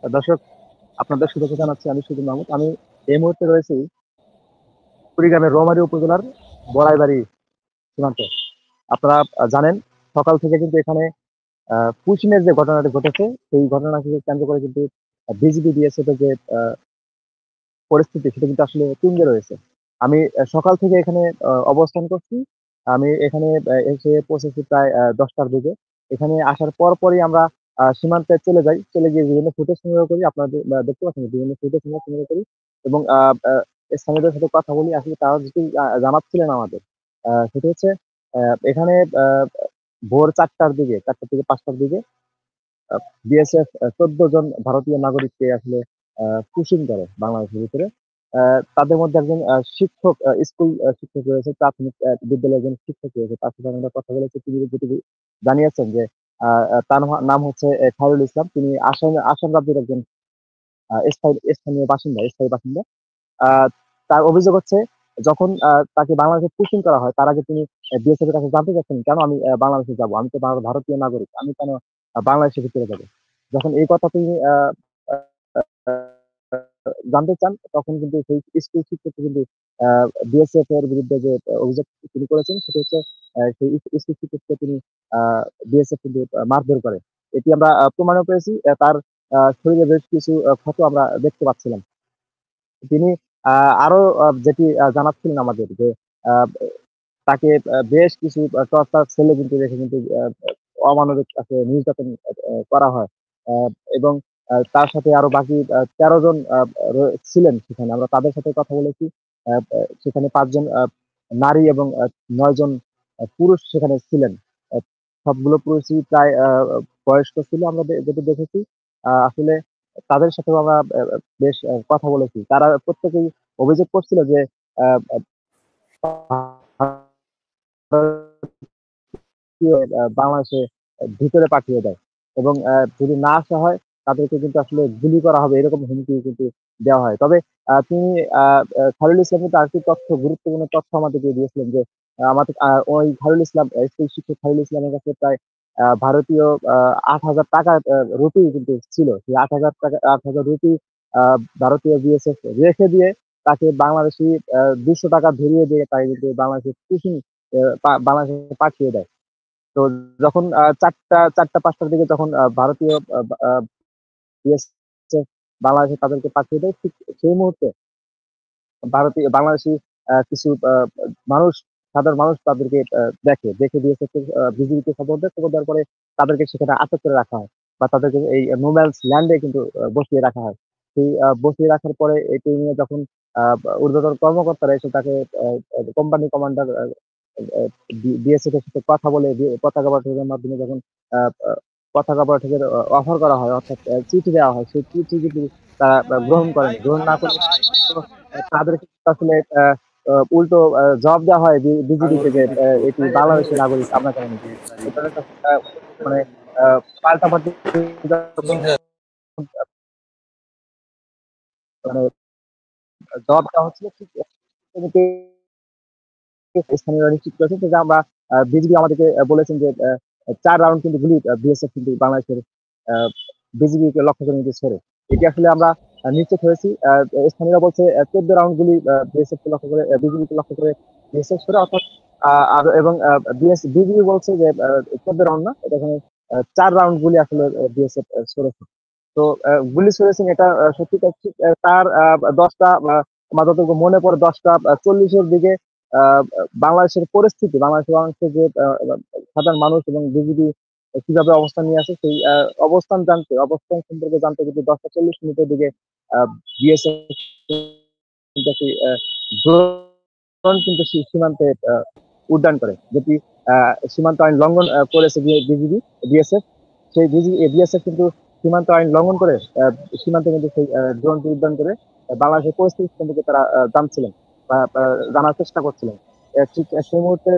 দর্শক, আপনাদের শুভেচ্ছা জানাচ্ছি। আমি সুজন মাহমুদ। আমি এই মুহূর্তে রয়েছি কুড়িগ্রামের রৌমারী উপজেলার বড়াইবাড়ি সীমান্তে। আপনারা জানেন, সকাল থেকে কিন্তু এখানে পুশিনের যে ঘটনাটি ঘটেছে, সেই ঘটনাকে কেন্দ্র করে কিন্তু বিজিবি বিএসএফ এর যে পরিস্থিতি, সেটা কিন্তু আসলে তুঙ্গে রয়েছে। আমি সকাল থেকে এখানে অবস্থান করছি। আমি এখানে এসে পৌঁছেছি প্রায় 10টার দিকে। এখানে আসার পরপরই আমরা সীমান্তে চলে যাই। চলে গিয়ে বিভিন্ন ফুটেজ সংগ্রহ করি। আপনাদের দেখতে পাচ্ছেন বিভিন্ন ফুটেজ আমরা সংগ্রহ করি এবং স্থানীয়দের সাথে কথা বলি। আসলে তারা যেটি জানাচ্ছিলেন আমাদের, সেটা হচ্ছে এখানে ভোর 4টার দিকে, 4টা থেকে 5টার দিকে বিএসএফ 14 জন ভারতীয় নাগরিককে আসলে পুশিং করে বাংলাদেশের ভিতরে। তাদের মধ্যে একজন শিক্ষক, স্কুল শিক্ষক রয়েছে, প্রাথমিক বিদ্যালয়ের একজন শিক্ষক রয়েছে। তার সাথে আমরা কথা বলেছি। তিনি যেটি জানিয়েছেন যে তার নাম হচ্ছে খায়রুল ইসলাম। তিনি আসাম রাজ্যের একজন স্থায়ী বাসিন্দা। আহ, তার অভিযোগ হচ্ছে, যখন তাকে বাংলাদেশে পুশিং করা হয়, তার আগে তিনি বিএসএফ এর কাছে জানতে চাচ্ছেন, কেন আমি বাংলাদেশে যাব, আমি তো ভারতীয় নাগরিক, আমি কেন বাংলাদেশে ভিতরে যাব। যখন এই কথা তিনি জানতে চান, তখন কিন্তু সেই স্কুল শিক্ষক কিন্তু বিএসএফ এর বিরুদ্ধে যে অভিযোগ তিনি করেছেন, সেটা হচ্ছে সেই স্কুল শিক্ষককে তিনি বিএসএফ কিন্তু মারধর করে। এটি আমরা প্রমাণও পেয়েছি। তার শরীরে বেশ কিছু ক্ষত আমরা দেখতে পাচ্ছিলাম। তিনি আরো যেটি জানাচ্ছিলেন আমাদের যে আহ, তাকে বেশ কিছু টর্চার ছেলে কিন্তু রেখে কিন্তু অমানবিক তাকে নির্যাতন করা হয়। আহ, এবং তার সাথে আরো বাকি 13 জন ছিলেন সেখানে। আমরা তাদের সাথে কথা বলেছি। সেখানে 5 জন নারী এবং 9 জন পুরুষ সেখানে ছিলেন। আহ, সবগুলো পুরুষই প্রায় বয়স্ক ছিল। আমরা যেটা দেখেছি, আসলে তাদের সাথেও আমরা বেশ কথা বলেছি। তারা প্রত্যেকেই অভিযোগ করছিল যে আহ, বাংলাদেশে ভিতরে পাঠিয়ে দেয় এবং যদি না আসা হয়, তাদেরকে কিন্তু আসলে গুলি করা হবে, এরকম হুমকি কিন্তু দেওয়া হয়। তবে তিনি খায়রুল ইসলাম কিন্তু আরেকটি গুরুত্বপূর্ণ তথ্য আমাদেরকে দিয়েছিলেন যে আমাদের ওই খায়রুল ইসলাম, স্কুল শিক্ষক খায়রুল ইসলামের কাছে প্রায় ভারতীয় 8,000 টাকা রুপি কিন্তু ছিল। সেই 8,000 টাকা, 8,000 রুপি ভারতীয় বিএসএফ রেখে দিয়ে তাকে বাংলাদেশি 200 টাকা ধরিয়ে দিয়ে তাকে কিন্তু বাংলাদেশের বাংলাদেশে পাঠিয়ে দেয়। তো যখন 4টা 5টার দিকে যখন ভারতীয় বিএসএফ বাংলাদেশে তাদেরকে পাঠিয়ে দেয়, ঠিক সেই মুহূর্তে ভারতীয় বাংলাদেশি কিছু মানুষ, সাধারণ মানুষ তাদেরকে দেখে বিএসএফ বিজিবিকে খবর দেওয়ার পরে তাদেরকে সেখানে আটক করে রাখা হয় বা তাদেরকে এই নোম্যান্স ল্যান্ডে কিন্তু বসিয়ে রাখা হয়। সেই বসিয়ে রাখার পরে এটি নিয়ে যখন ঊর্ধ্বতন কর্মকর্তারা এসে তাকে কোম্পানি কমান্ডার বিএসএফ এর সাথে কথা বলে পতাকা পাঠকের মাধ্যমে যখন আহ, আহ, পতাকা পাঠকের অফার করা হয়, অর্থাৎ চিঠি দেওয়া হয়, সেই চিঠি কিন্তু তারা গ্রহণ করেনি। গ্রহণ না করে তো তাদেরকে আসলে উল্টো জবাব দেওয়া হয় বিজিবিকে যে এটি বাংলাদেশের নাগরিক, আমরা কেন নিচ্ছি। এই ধরনের একটা, মানে পাল্টাপাল্টি যখন, মানে জবাব দেওয়া হচ্ছিল, ঠিক স্থানীয়রা নিশ্চিত করেছেন যে আমরা বিজিবি আমাদেরকে বলেছেন যে 4 রাউন্ড কিন্তু গুলি বিএসএফ কিন্তু বাংলাদেশের বিজিবি কে লক্ষ্য করে নিতে ছেড়ে। এটি আসলে আমরা নিশ্চিত হয়েছি। স্থানীয়রা বলছে 14 রাউন্ড গুলি বিএসএফ কে লক্ষ্য করে, বিজিবি কে লক্ষ্য করে বিএসএফ ছেড়ে, অর্থাৎ আর এবং বিজিবি বলছে যে 14 রাউন্ড না, এটা এখানে 4 রাউন্ড গুলি আসলে বিএসএফ ছড়েছে। তো গুলি ছুড়েছেন, এটা সত্যি ঠিক। তার 10টা, আমার যতটুকু মনে পড়ে, 10টা 40-এর দিকে আহ, বাংলাদেশের যে সাধারণ মানুষ এবং বিজিবি কিভাবে অবস্থান নিয়ে আছে, সেই অবস্থান সম্পর্কে জানতে কিন্তু 10টা 40 মিনিটের দিকে বিএসএফ ড্রোন কিন্তু সীমান্তে উড্ডয়ন করে, যেটি সীমান্ত আইন লঙ্ঘন করেছে বিজিবি বিএসএফ। সেই বিএসএফ কিন্তু সীমান্ত আইন লঙ্ঘন করে সীমান্তে কিন্তু সেই ড্রোনটি উড্ডয়ন করে বাংলাদেশের পরিস্থিতি সম্পর্কে তারা জানছিলেন বা জানার চেষ্টা করছিলেন। ঠিক সেই মুহূর্তে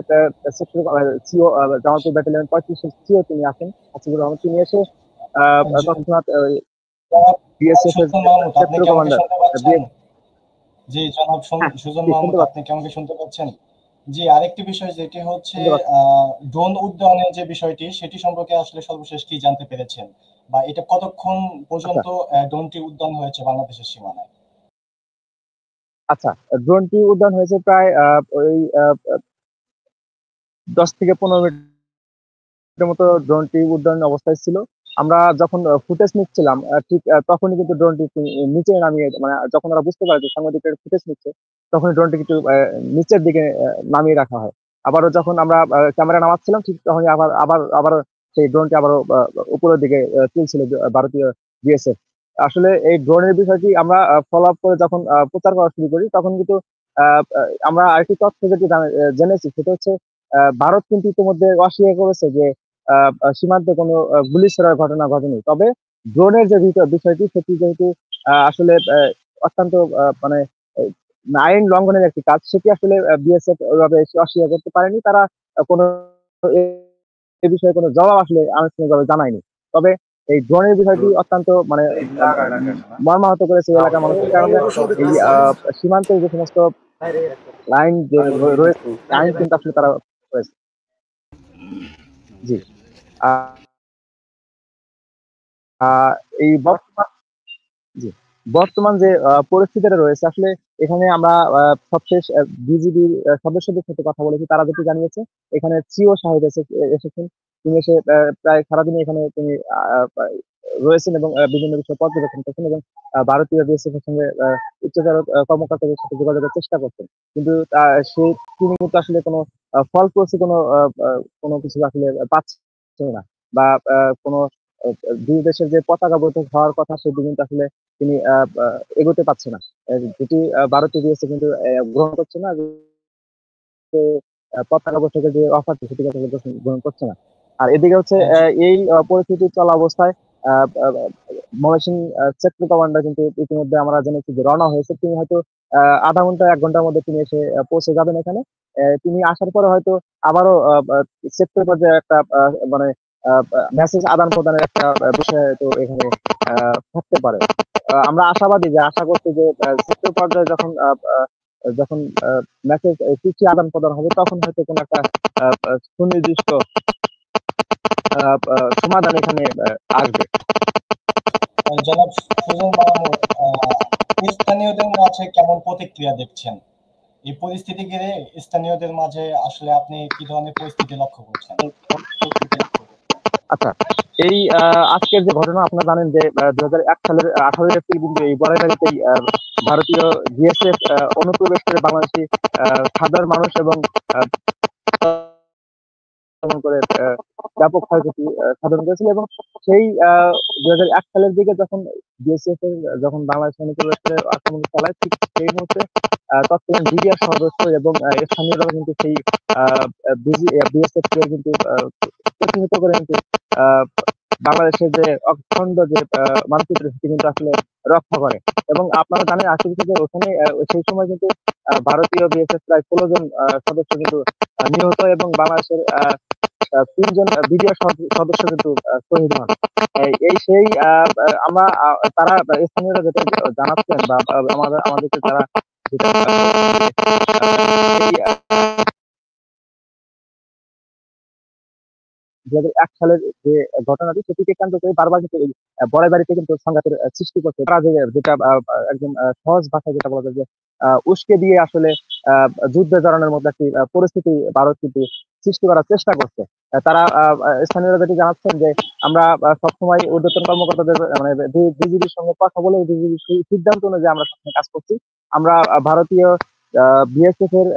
সিও, জামালপুর ব্যাটালিয়ন 35-এর সিও তিনি আসেন, হাসিবুর রহমান। তিনি এসে জি, তৎক্ষণাৎ জনাব বিএসএফ এর সুজন মাহমুদ, আপনি সেক্টর কি আমাকে কমান্ডার, শুনতে পাচ্ছেন? জি, জনাব হ্যাঁ, সুজন জি, শুনতে মাহমুদ, পাচ্ছি। আপনি কি আমাকে শুনতে পাচ্ছেন? জি, আরেকটি বিষয় যেটি হচ্ছে শুনতে পাচ্ছেন? ড্রোন উড্ডয়নের যে বিষয়টি সেটি সম্পর্কে আসলে সর্বশেষ কি জানতে পেরেছেন? বা এটা কতক্ষণ আচ্ছা, পর্যন্ত ড্রোনটি উড্ডয়ন হয়েছে বাংলাদেশের সীমানায়? আচ্ছা। ড্রোনটি উড্ডয়ন হয়েছে প্রায় ওই ১০ থেকে ১৫ মিনিটের মতো ড্রোনটি উড্ডয়ন অবস্থায় ছিল। আমরা যখন ফুটেজ নিচ্ছিলাম ঠিক তখনই কিন্তু ড্রোনটি নিচে নামিয়ে মানে যখন ওরা বুঝতে পারে যে সাংবাদিকের ফুটেজ নিচ্ছে, তখনই ড্রোনটি কিন্তু নিচের দিকে নামিয়ে রাখা হয়। আবারও যখন আমরা ক্যামেরা নামাচ্ছিলাম ঠিক তখনই আবার সেই ড্রোনটি আবারও উপরের দিকে তুলছিল ভারতীয় বিএসএফ। আসলে এই ড্রোনের বিষয়টি আমরা ফলো আপ করে যখন প্রচার করা শুরু করি তখন কিন্তু আ আ আমরা আরেকটি তথ্য যেটি জেনেছি সেটা হচ্ছে ভারত কিন্তু ইতিমধ্যে অস্বীকার করেছে যে আ আ সীমান্তে কোনো গুলি ছোড়ার ঘটনা ঘটেনি। তবে ড্রোনের যে বিষয়টি সেটি যেহেতু আসলে অত্যন্ত মানে এ আইন লঙ্ঘনের একটি কাজ সেটি আসলে বিএসএফ ওইভাবে অস্বীকার করতে পারেনি। তারা কোনো এ এ বিষয়ে কোনো জবাব আসলে আনুষ্ঠানিকভাবে জানায়নি। তবে এই ড্রোনের বিষয়টি অত্যন্ত মানে মর্মাহত করেছে এই এলাকার মানুষকে। কারণ এই সীমান্তের যে সমস্ত আইন যে রয়েছে, আইন কিন্তু আসলে তারা করেছে। জি। আ আ এই জি। বর্তমান যে পরিস্থিতিটা রয়েছে আসলে এখানে আমরা সবশেষ বিজিবির সদস্যদের সাথে কথা বলেছি। তারা যেটি জানিয়েছে এখানে সিও সাহেব এসেছেন। তিনি এসে প্রায় সারাদিনই এখানে তিনি আ আ রয়েছেন এবং বিভিন্ন বিষয় পর্যবেক্ষণ করছেন এবং ভারতীয় বিএসএফ এর সঙ্গে উচ্চতর কর্মকর্তাদের সাথে যোগাযোগের চেষ্টা করছেন। কিন্তু সে তিনি কিন্তু আসলে কোনো ফলপ্রসূ কোনো কোনো কিছু আসলে পাচ্ছেন না। বা কোনো ২ দেশের যে পতাকা বৈঠক হওয়ার কথা সেটি কিন্তু আসলে তিনি আ আ এগোতে পারছে না। যেটি ভারতীয় বিএসএফ কিন্তু গ্রহণ করছে না যে পতাকা বৈঠকের যে অফারটি সেটি আসলে গ্রহণ করছে না। আর এদিকে হচ্ছে জি। এই পরিস্থিতি চলা অবস্থায় আ আ ময়মনসিংহ সেক্টর কমান্ডার কিন্তু ইতিমধ্যে আমরা জেনেছি যে রওনা হয়েছে। তিনি হয়তো ০.৫ ঘন্টা ১ ঘন্টার মধ্যে তিনি এসে পৌঁছে যাবেন এখানে। তিনি আসার পরে হয়তো আবারও আ সেক্টর পর্যায়ে একটা মানে মেসেজ আদান-প্রদানের একটা বিষয় হয়তো এখানে আ থাকতে পারে। আমরা আশাবাদী যে আশা করছি যে সেক্টর পর্যায়ে যখন আ আ যখন মেসেজ চিঠি আদান-প্রদান হবে তখন হয়তো কোনো একটা আ আ সুনির্দিষ্ট আ আ সমাধান এখানে আসবে। জনাব সুজন মাহমুদ, স্থানীয়দের মাঝে কেমন প্রতিক্রিয়া দেখছেন? এই পরিস্থিতি ঘিরে স্থানীয়দের মাঝে আসলে আপনি কি ধরনের পরিস্থিতি লক্ষ্য করছেন? আচ্ছা, এই আজকের যে ঘটনা আপনারা জানেন যে ২০০১ সালের ১৮ এপ্রিল কিন্তু এই বড়াইবাড়িতেই ভারতীয় বিএসএফ অনুপ্রবেশ করে বাংলাদেশী আ সাধারণ মানুষ এবং আ আক্রমণ করে ব্যাপক ক্ষয়ক্ষতি সাধন করেছিল এবং সেই ২০০১ সালের দিকে যখন বিএসএফ এর যখন বাংলাদেশে অনুপ্রবেশ করে আক্রমণ চালায় ঠিক সেই মুহূর্তে তৎকালীন বিডিআর সদস্য এবং স্থানীয়রাও কিন্তু সেই আ আ বিএসএফ কে কিন্তু প্রতিহত করে কিন্তু আ বাংলাদেশের যে অখণ্ড যে মানচিত্র সেটি কিন্তু আসলে রক্ষা করে। এবং আপনারা জানেন আশেপাশে যে ওখানে সেই সময় কিন্তু ভারতীয় বিএসএফ প্রায় ১৬ জন সদস্য কিন্তু নিহত এবং বাংলাদেশের ৩ জন বিডিআর সদস্য কিন্তু শহীদ হন। এই সেই আমরা তারা স্থানীয়রা যেটা জানাচ্ছেন বা আমাদেরকে তারা যেটা এই ২০০১ সালের যে ঘটনাটি সেটিকে কেন্দ্র করে বারবার কিন্তু এই বড়াইবাড়িতে কিন্তু সংঘাতের সৃষ্টি করছে। তারা যেটা একদম সহজ ভাষায় যেটা বলা যায় যে উস্কে দিয়ে আসলে আ যুদ্ধে জড়ানোর মতো একটি পরিস্থিতি ভারত কিন্তু সৃষ্টি করার চেষ্টা করছে। তারা স্থানীয়রা যেটি জানাচ্ছেন যে আমরা সবসময় ঊর্ধ্বতন কর্মকর্তাদের মানে বিজিবির সঙ্গে কথা বলে বিজিবির সিদ্ধান্ত অনুযায়ী আমরা সবসময় কাজ করছি। আমরা ভারতীয় আ বিএসএফ এর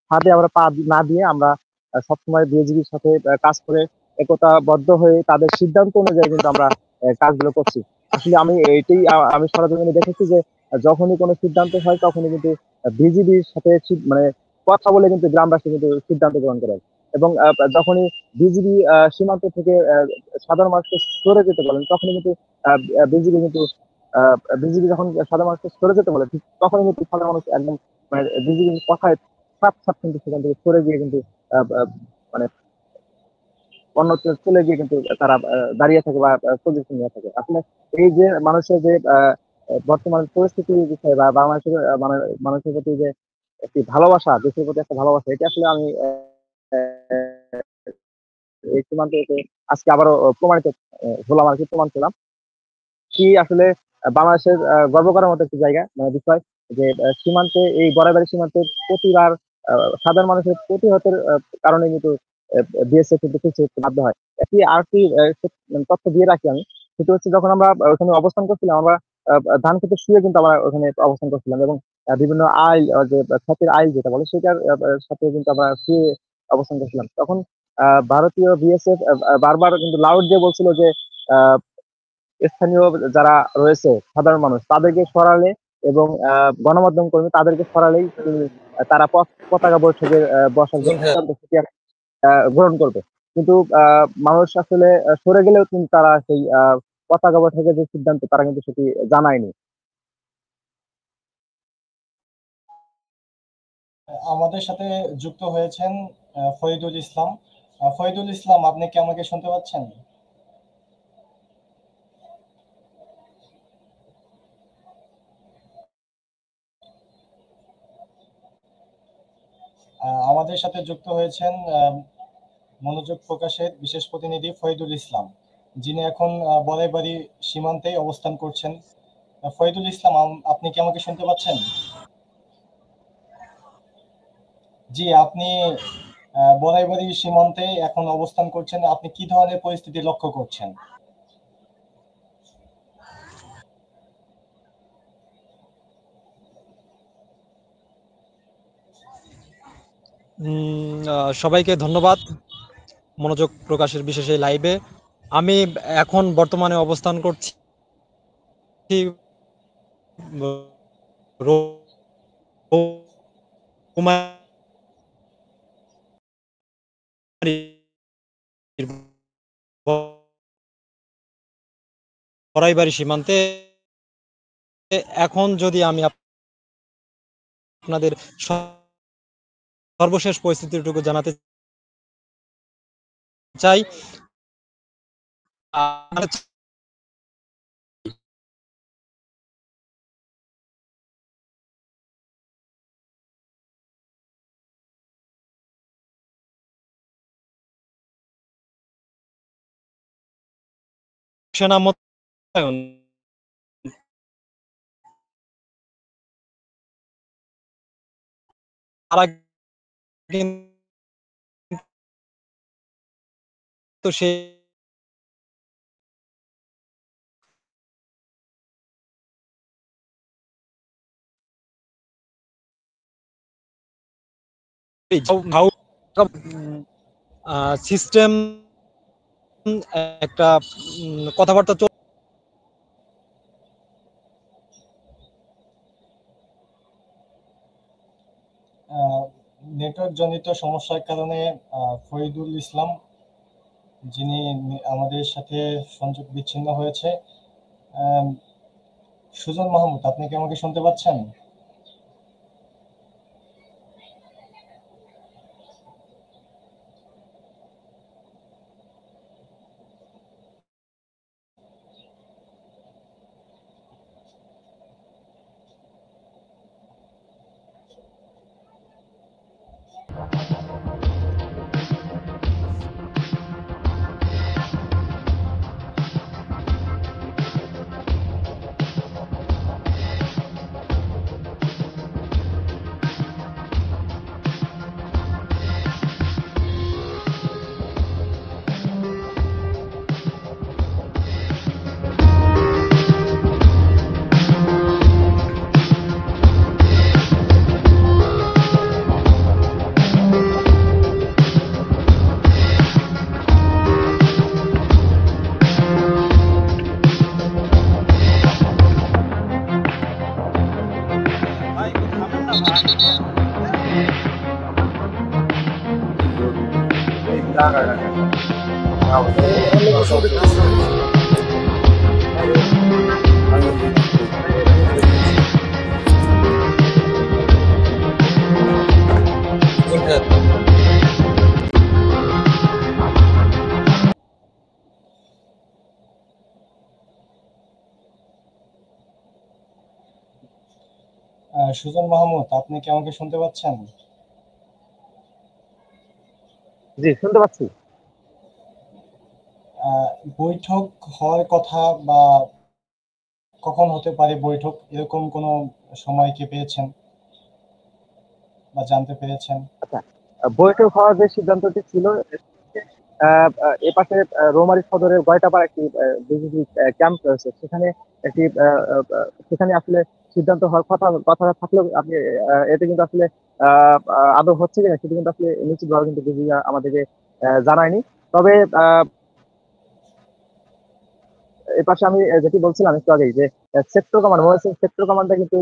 ফাঁদে আমরা পা না দিয়ে আমরা সবসময় বিজিবির সাথে কাজ করে একতাবদ্ধ হয়ে তাদের সিদ্ধান্ত অনুযায়ী কিন্তু আমরা কাজগুলো করছি। আসলে আমি এইটাই আমি সরেজমিনে দেখেছি যে যখনই কোনো সিদ্ধান্ত হয় তখনই কিন্তু বিজিবির সাথে মানে কথা বলে কিন্তু গ্রামবাসী কিন্তু সিদ্ধান্ত গ্রহণ করে। এবং যখনই বিজিবি সীমান্ত থেকে সাধারণ মানুষকে সরে যেতে বলেন তখনই কিন্তু আ আ বিজিবি কিন্তু আ বিজিবি যখন সাধারণ মানুষকে সরে যেতে বলে ঠিক তখনই কিন্তু সাধারণ মানুষ একদম মানে বিজিবির কথায় সাপ কিন্তু সেখান থেকে সরে গিয়ে কিন্তু আ আ মানে অন্যত্র চলে গিয়ে কিন্তু তারা দাঁড়িয়ে থাকে বা পজিশন নিয়ে থাকে। আসলে এই যে মানুষের যে বর্তমান পরিস্থিতির বিষয় বা বাংলাদেশের মানে মানুষের প্রতি যে একটি ভালোবাসা, দেশের প্রতি একটা ভালোবাসা, এটা আসলে আমি এই সীমান্তে এসে আজকে আবারও প্রমাণিত হলাম আর কি, প্রমাণ পেলাম কি আসলে বাংলাদেশের গর্ব করার মতো একটি জায়গা, মানে বিষয় যে সীমান্তে, এই বরাবরই সীমান্তে প্রতিবার সাধারণ মানুষের প্রতিহতের কারণে কিন্তু বিএসএফ কিন্তু পিছিয়ে উঠতে বাধ্য হয়। একটি আরেকটি তথ্য দিয়ে রাখি আমি, সেটা হচ্ছে যখন আমরা ওখানে অবস্থান করছিলাম, আমরা ধান খেতে শুয়ে কিন্তু আমরা ওখানে অবস্থান করছিলাম, এবং বিভিন্ন আইল, যে ক্ষেতের আইল যেটা বলে, সেটার সাথে কিন্তু আমরা শুয়ে অবস্থান করছিলাম। তখন ভারতীয় বিএসএফ বারবার কিন্তু লাউড দিয়ে বলছিল যে আহ, স্থানীয় যারা রয়েছে সাধারণ মানুষ তাদেরকে সরালে, এবং গণমাধ্যম কর্মী তাদেরকে সরালেই তারা পতাকা বৈঠকে বসার যে সিদ্ধান্ত সেটি গ্রহণ করবে। কিন্তু মানুষ আসলে সরে গেলেও কিন্তু তারা সেই পতাকা বৈঠকের যে সিদ্ধান্ত তারা কিন্তু সেটি জানায়নি। আমাদের সাথে যুক্ত হয়েছেন ফরিদুল ইসলাম। ফরিদুল ইসলাম, আপনি কি আমাকে শুনতে পাচ্ছেন? আমাদের সাথে যুক্ত হয়েছেন মনোযোগ প্রকাশের বিশেষ প্রতিনিধি ফরিদুল ইসলাম, যিনি এখন বরাইবাড়ি সীমান্তে অবস্থান করছেন। ফরিদুল ইসলাম, আপনি কি আমাকে শুনতে পাচ্ছেন? জি, আপনি বরাইবাড়ি সীমান্তে এখন অবস্থান করছেন। আপনি কি ধরনের পরিস্থিতি লক্ষ্য করছেন? সবাইকে ধন্যবাদ মনোযোগ প্রকাশের বিশেষ এই লাইভে। আমি এখন বর্তমানে অবস্থান করছি বড়াইবাড়ি সীমান্তে। এখন যদি আমি আপনাদের সর্বশেষ পরিস্থিতিটুকু জানাতে চাই, সেনা মোতায়েন তারা কিন্তু সেই সিস্টেম একটা কথাবার্তা নেটওয়ার্ক জনিত সমস্যার কারণে ফরিদুল ইসলাম, যিনি আমাদের সাথে সংযোগ বিচ্ছিন্ন হয়েছে। সুজন মাহমুদ, আপনি কি আমাকে শুনতে পাচ্ছেন? সুজন মাহমুদ, আপনি কি আমাকে শুনতে পাচ্ছেন? জি, শুনতে পাচ্ছি। বৈঠক হওয়ার কথা বা কখন হতে পারে বৈঠক, এরকম কোনো সময় কি পেয়েছেন বা জানতে পেরেছেন? আচ্ছা, বৈঠক হওয়ার যে সিদ্ধান্তটি ছিল, এ পাশে রৌমারী সদরের গয়টাপাড়া একটি বিজিবি ক্যাম্প রয়েছে, সেখানে একটি সেখানে আসলে সিদ্ধান্ত হওয়ার কথা কথা থাকলেও আপনি এতে কিন্তু আসলে আদৌ হচ্ছে কিনা সেটি কিন্তু আসলে নিশ্চিতভাবে কিন্তু বিজিবি আমাদেরকে জানায়নি। তবে এ পাশে আমি যেটি বলছিলাম একটু আগেই যে সেক্টর কমান্ড মহাসিন সেক্টর কমান্ডার কিন্তু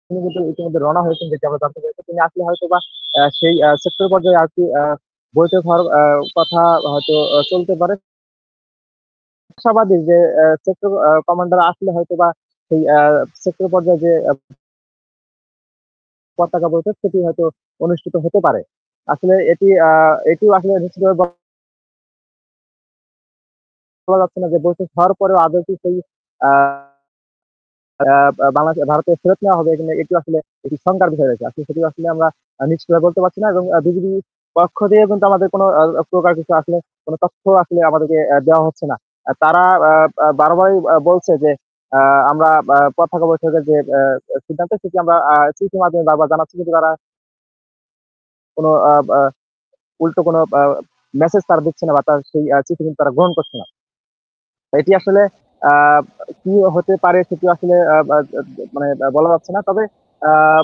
তিনি কিন্তু ইতিমধ্যে রওনা হয়েছেন, যেটি আমরা জানতে পেরেছি। তিনি আসলে হয়তো বা সেই সেক্টর পর্যায়ে আর কি বৈঠক হওয়ার কথা হয়তো চলতে পারে। আশাবাদী যে সেক্টর কমান্ডার আসলে হয়তো বা সেই সেক্টর পর্যায়ে যে পতাকা বৈঠক সেটি হয়তো অনুষ্ঠিত হতে পারে। আসলে এটিও আসলে নিশ্চিতভাবে বলা যাচ্ছে না যে বৈঠক হওয়ার পরেও আদৌ কি সেই আহ বাংলাদেশ ভারতে ফেরত নেওয়া হবে কিনা, এটি আসলে একটি শঙ্কার বিষয় রয়েছে। আসলে সেটি আসলে আমরা নিশ্চিতভাবে বলতে পারছি না, এবং বিজিবি পক্ষ দিয়ে কিন্তু আমাদের কোনো প্রকার কিছু আসলে কোনো তথ্য আসলে আমাদেরকে দেওয়া হচ্ছে না। তারা বারবারই বলছে যে আমরা পতাকা বৈঠকের যে সিদ্ধান্ত সেটি আমরা চিঠির মাধ্যমে বারবার জানাচ্ছি, কিন্তু তারা কোনো উল্টো কোনো মেসেজ তারা দিচ্ছে না, বা তার সেই চিঠি কিন্তু তারা গ্রহণ করছে না। এটি আসলে আহ, কি হতে পারে সেটি আসলে মানে বলা যাচ্ছে না। তবে আহ,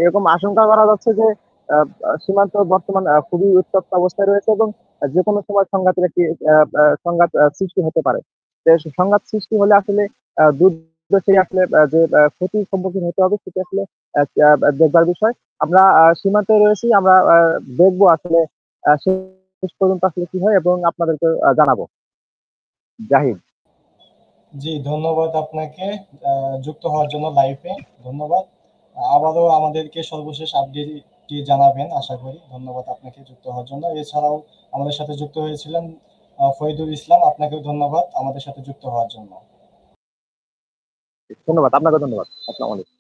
এরকম আশঙ্কা করা যাচ্ছে যে আহ, সীমান্ত বর্তমান খুবই উত্তপ্ত অবস্থায় রয়েছে, এবং যে কোনো সময় সংঘাতের একটি সংঘাত সৃষ্টি হতে পারে। তো সংঘাত সৃষ্টি হলে আসলে দুই দেশেই আসলে যে ক্ষতির সম্মুখীন হতে হবে সেটি আসলে দেখবার বিষয়। আমরা সীমান্তে রয়েছি, আমরা দেখবো আসলে শেষ পর্যন্ত আসলে কি হয়, এবং আপনাদেরকে জানাবো। জাহিদ। জি, ধন্যবাদ আপনাকে যুক্ত হওয়ার জন্য লাইভে। ধন্যবাদ। আবারও আমাদেরকে সর্বশেষ আপডেটটি জানাবেন আশা করি। ধন্যবাদ আপনাকে যুক্ত হওয়ার জন্য। এছাড়াও আমাদের সাথে যুক্ত হয়েছিলেন ফরিদুল ইসলাম, আপনাকেও ধন্যবাদ আমাদের সাথে যুক্ত হওয়ার জন্য। ধন্যবাদ, আপনাকে ধন্যবাদ। আসসালামু আলাইকুম।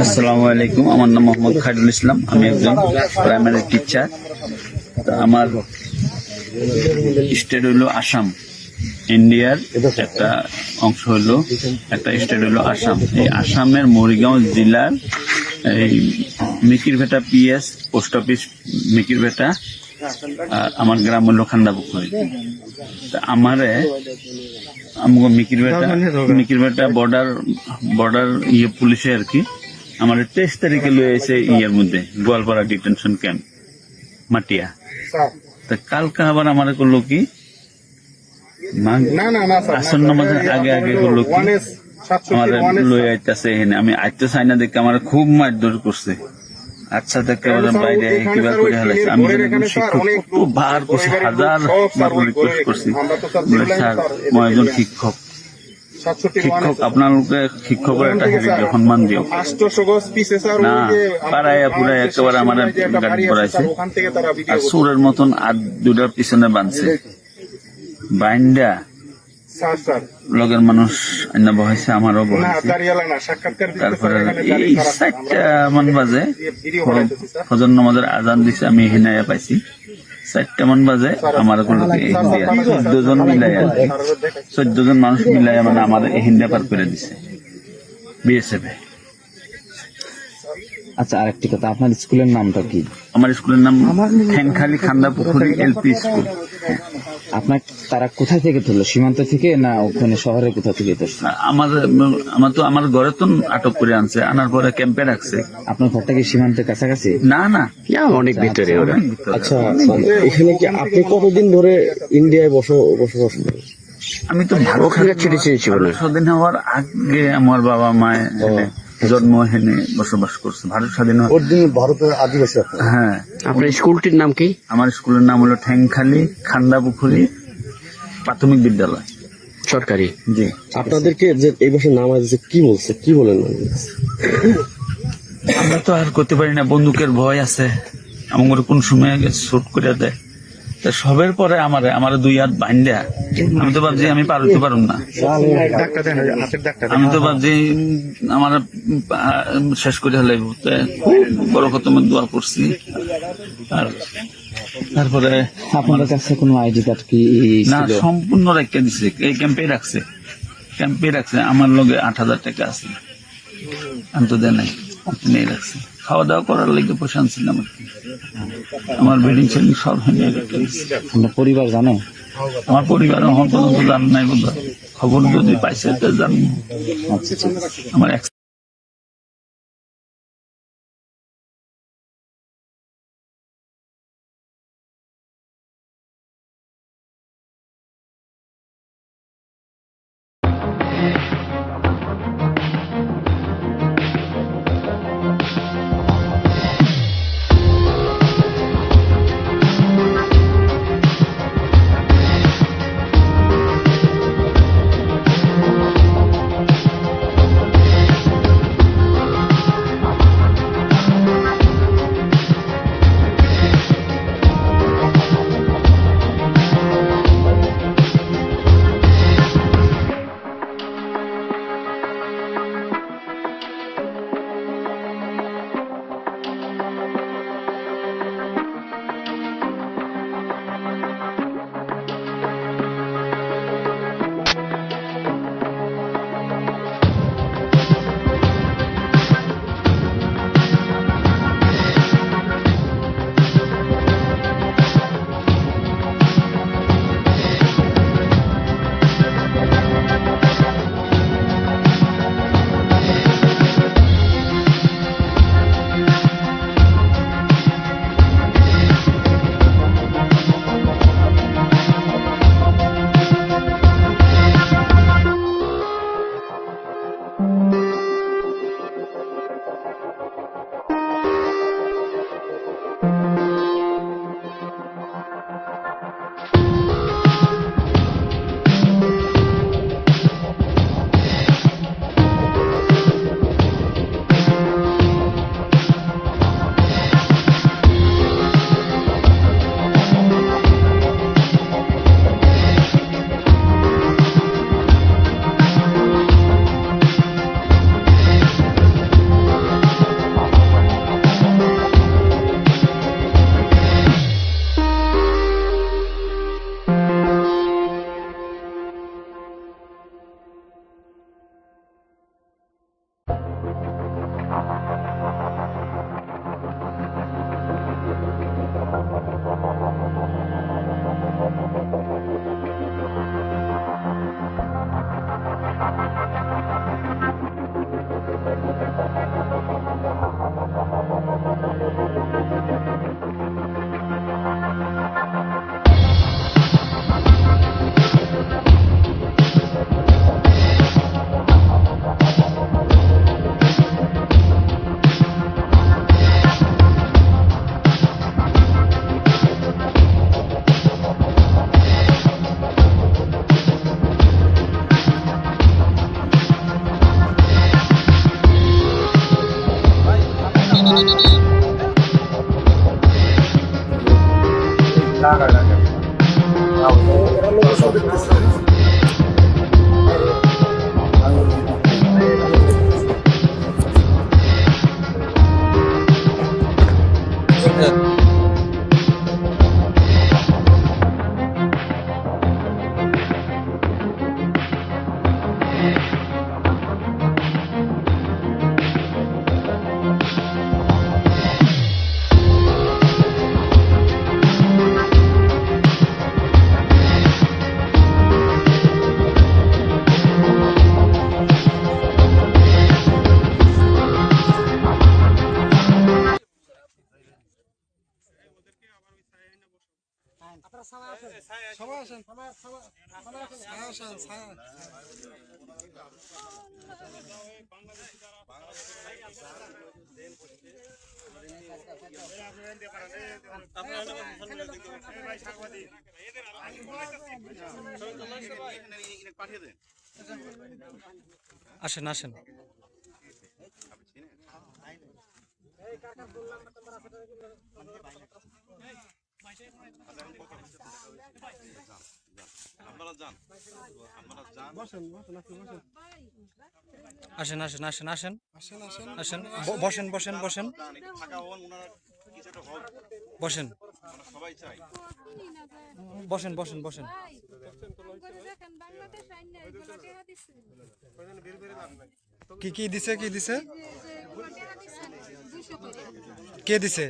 আসসালামু আলাইকুম, আমার নাম মোহাম্মদ খায়রুল ইসলাম। আমি একজন প্রাইমারি টিচার। আমার স্টেট হইল আসাম। ইন্ডিয়ার একটা অংশ হইলো, একটা স্টেট হইলো আসাম। এই আসামের মরিগাঁও জেলার এই Mikirbheta PS post office Mikirbheta, আর আমার গ্রাম হইল খান্দাপুকুরি। আমারে আমগো মিকিরভেটা বর্ডার পুলিশে আর কি আমার 23 তারিখে লয়ে এসে ইয়ের মধ্যে গোয়ালপাড়া ডিটেনশন ক্যাম্প মাটিয়া। তা কালকে আবার আমার করলো কি আসন্ন মাঝে আগে করলো কি আমার লয়ে আইতেছে এখানে। আমি আইতে চাই না দেখে আমার খুব মারধর করছে। আচ্ছা দেখে বাইরে কিবা করে হালাইছে। আমি শিক্ষক খুব বার করছি, হাজার রিকোয়েস্ট করছি, বলে স্যার মই একজন শিক্ষক, আপনাকে শিক্ষকের একটা সম্মান দিও না। পাড়ায় পুরাই একেবারে আমার গাড়ি পড়াইছে, আর সুরের মতন আর দুটার পিছনে বাঁধছে, বাইন্ডা লগের মানুষ অন্য বহাইছে, আমারও বহাইছে। তারপরে এই 4টা মান বাজে ফজর নামাজের আজান দিছে, আমি হিনায়া পাইছি। 4টা মান বাজে আমার 14 জন মিলাই, 14 জন মানুষ মিলাই মানে আমার হিন্দা পার করে দিছে বিএসএফ। আচ্ছা, আরেকটি কথা, আপনার স্কুলের নামটা কি? আমার স্কুলের নাম ঠ্যাংখালি খান্দাপুকুরি এলপি স্কুল। আপনার তারা কোথায় থেকে ধরলো, সীমান্ত থেকে না ওখানে শহরের কোথা থেকে ধরছে? আমার ঘরে তো আটক করে আনছে, আনার পরে ক্যাম্পে রাখছে। আপনার ঘরটা কি সীমান্তের কাছাকাছি? না না, অনেক ভিতরে। আচ্ছা, এখানে কি আপনি কতদিন ধরে ইন্ডিয়ায় বসবাস করেন? আমি তো ওখানে স্বাধীন হওয়ার আগে আমার বাবা মায় জন্ম হেনে বসবাস করছে। ভারত স্বাধীন ভারতের আদিবাসী। হ্যাঁ। আপনার স্কুলটির নাম কি? আমার স্কুলের নাম হলো ঠ্যাংখালি খান্দাপুকুরি প্রাথমিক বিদ্যালয়, সরকারি। জি। আপনাদেরকে যে এই বছর নাম আছে কি বলছে, কি বলেন? আমরা তো আর করতে পারি না, বন্দুকের ভয় আছে, আমার কোন সময় শুট করে দেয়। সবের পরে আমার 2 হাত বাইন্দা, আমি তো ভাবছি আমি পারতে পারুম না। আমি তো ভাবছি আমার শেষ করে হলে খুব বড় খতমের দোয়া করছি। আর তারপরে আপনাদের কাছে কোনো আইডি কার্ড কি? না, সম্পূর্ণ রেখে দিছে, এই ক্যাম্পে রাখছে। আমার লগে 8,000 টাকা আছে, আমি তো দেয় নাই, নিয়ে রাখছে। খাওয়া দাওয়া করার লেগে পয়সা আনছিলাম আর কি। আমার বেডিং সেডিং সব হেনে রেখে দিচ্ছে। আপনার পরিবার জানে? আমার পরিবার এখন পর্যন্ত জান নাই, বোধ খবর যদি পাইছে তো জানবো। আচ্ছা, ঠিক আছে। আমার আসেন আসেন। আসেন আসেন আসেন আসেন আসেন, বসেন বসেন বসেন বসেন বসেন বসেন বসেন। কি কি দিছে, কি দিছে, কে দিছে?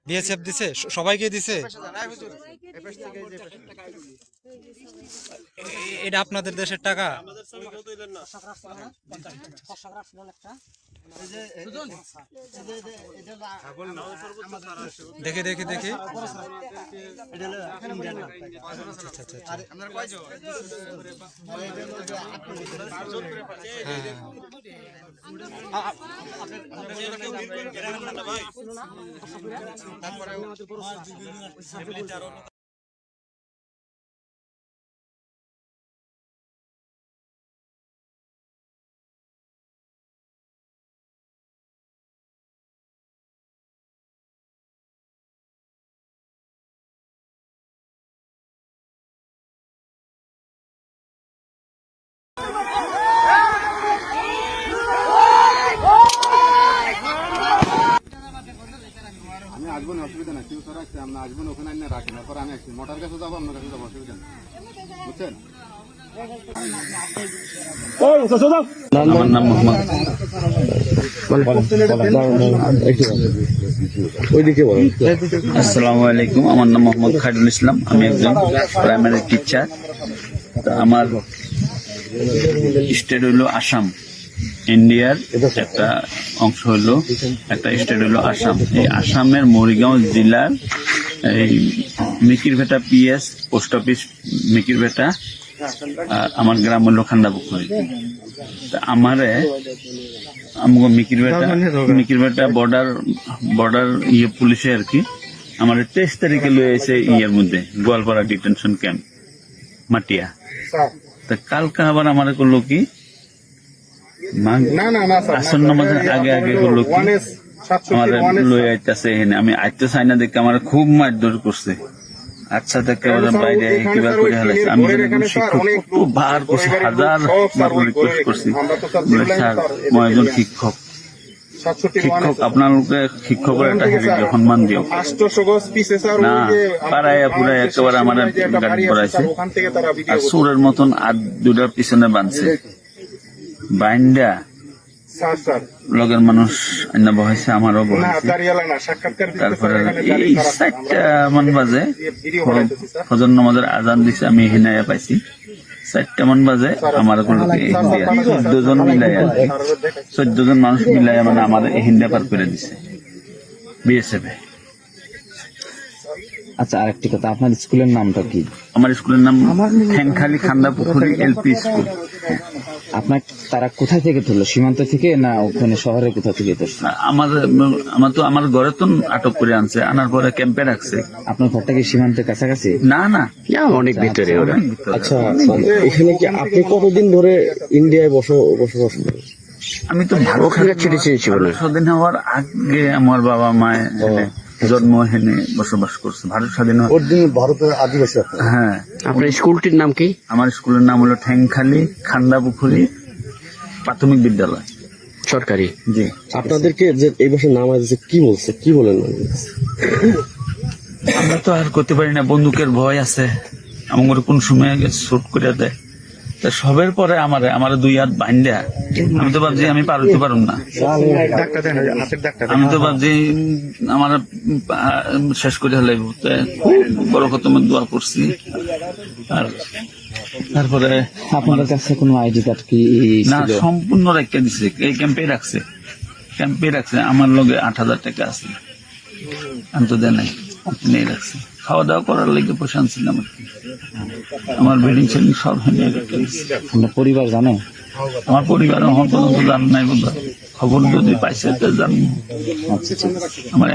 বিএসএফ দিছে, সবাইকে দিছে। এটা আপনাদের দেশের টাকা? দেখে দেখে দেখে আমি আসবো না, অসুবিধা না, কেউ স্যার আসছে আমরা আসবো না, ওখানে আনি রাখি না, পরে আমি আসছি মোটর কাছে যাবো, আপনার কাছে যাবো, অসুবিধা নেই, বুঝছেন? আমার নাম মোহাম্মদ। আসসালামু আলাইকুম, আমার নাম মোহাম্মদ খায়রুল ইসলাম, আমি একজন প্রাইমারি টিচার। আমার স্টেট হইল আসাম, ইন্ডিয়ার একটা অংশ হইল, একটা স্টেট হইল আসাম। এই আসামের মরিগাঁও জেলার এই Mikirbheta PS post office Mikirbheta, আর আমার গ্রাম হইল খান্দাপুকুরি। আমারে আমগো মিকিরভেটা বর্ডার ইয়ে পুলিশে আর কি আমার 23 তারিখে লয়ে এসে ইয়ের মধ্যে গোয়ালপাড়া ডিটেনশন ক্যাম্প মাটিয়া। তা কালকে আবার আমার করলো কি আসন্ন মাঝে আগে আগে করলো কি আমার লয়ে আইতেছে, আমি আইতে চাই না দেখে আমার খুব মারধর করছে। আচ্ছা থেকে বাইরে কিবা করে হালাইছে। আমি শিক্ষক খুব বার করছি, হাজার বার রিকোয়েস্ট করছি, স্যার মই একজন শিক্ষক, আপনাকে শিক্ষকের একটা সম্মান দিও না। পাড়াইয়া পুরাই একেবারে আমার গাড়ি করাইছে, আর সুরের মতন আর দুটার পিছনে বাঁধছে, বাইন্ডা লগের মানুষ আইনা বহাইছে, আমারও বহাইছে। তারপরে এই 4টা মান বাজে ফজর নামাজের আজান দিছে, আমি হিনাইয়া পাইছি 4টা মান বাজে আমার 14 জন মিলাইয়া 14 জন মানুষ মিলাইয়া মানে আমার হিন্দা পার করে দিছে বিএসএফ। আচ্ছা, আরেকটি কথা, আপনার স্কুলের নামটা কি? আমার স্কুলের নাম ঠ্যাংখালি খান্দাপুকুরি এলপি স্কুল। আপনার তারা কোথায় থেকে ধরলো, সীমান্ত থেকে না ওখানে শহরের কোথা থেকে ধরছে? আমার ঘরে তো আটক করে আনছে, আনার পরে ক্যাম্পে রাখছে। আপনার ঘরটা কি সীমান্তের কাছাকাছি? না না, অনেক ভিতরে ওরা। আচ্ছা, এখানে কি আপনি কতদিন ধরে ইন্ডিয়ায় বসবাস করেন? আমি তো ভারত স্বাধীন হওয়ার আগে আমার বাবা মায় জন্ম হেনে বসবাস করছে। ভারত স্বাধীন ভারতের আদিবাসী। হ্যাঁ। আপনার স্কুলটির নাম কি? আমার স্কুলের নাম হলো ঠ্যাংখালি খান্দাপুখুরি প্রাথমিক বিদ্যালয়, সরকারি। জি। আপনাদেরকে যে এই বছর নাম আছে কি বলছে, কি বলেন? আমরা তো আর করতে পারি না, বন্দুকের ভয় আছে, আমার কোন সময় শুট করে দেয়। তা সবের পরে আমার 2 হাত বাইন্দা আমি তো ভাবছি আমি পার হইতে পারুম না। আমি তো ভাবছি আমার শেষ করে হলে খুব বড় খতমের দোয়া করছি। আর তারপরে আপনাদের কাছে কোনো আইডি কার্ড কি না, সম্পূর্ণ রেখে দিছে, এই ক্যাম্পে রাখছে। আমার লগে 8,000 টাকা আছে, আমি তো দেয় নাই, নিয়ে রাখছে। খাওয়া দাওয়া করার লেগে পয়সা আনছিলাম আর কি। আমার বেডিং সেডিং সব নিয়ে রেখে দিচ্ছে। আপনার পরিবার জানে? আমার পরিবার এখন পর্যন্ত জান নাই, বোধ খবর যদি পাইছে জানি। আচ্ছা, আমার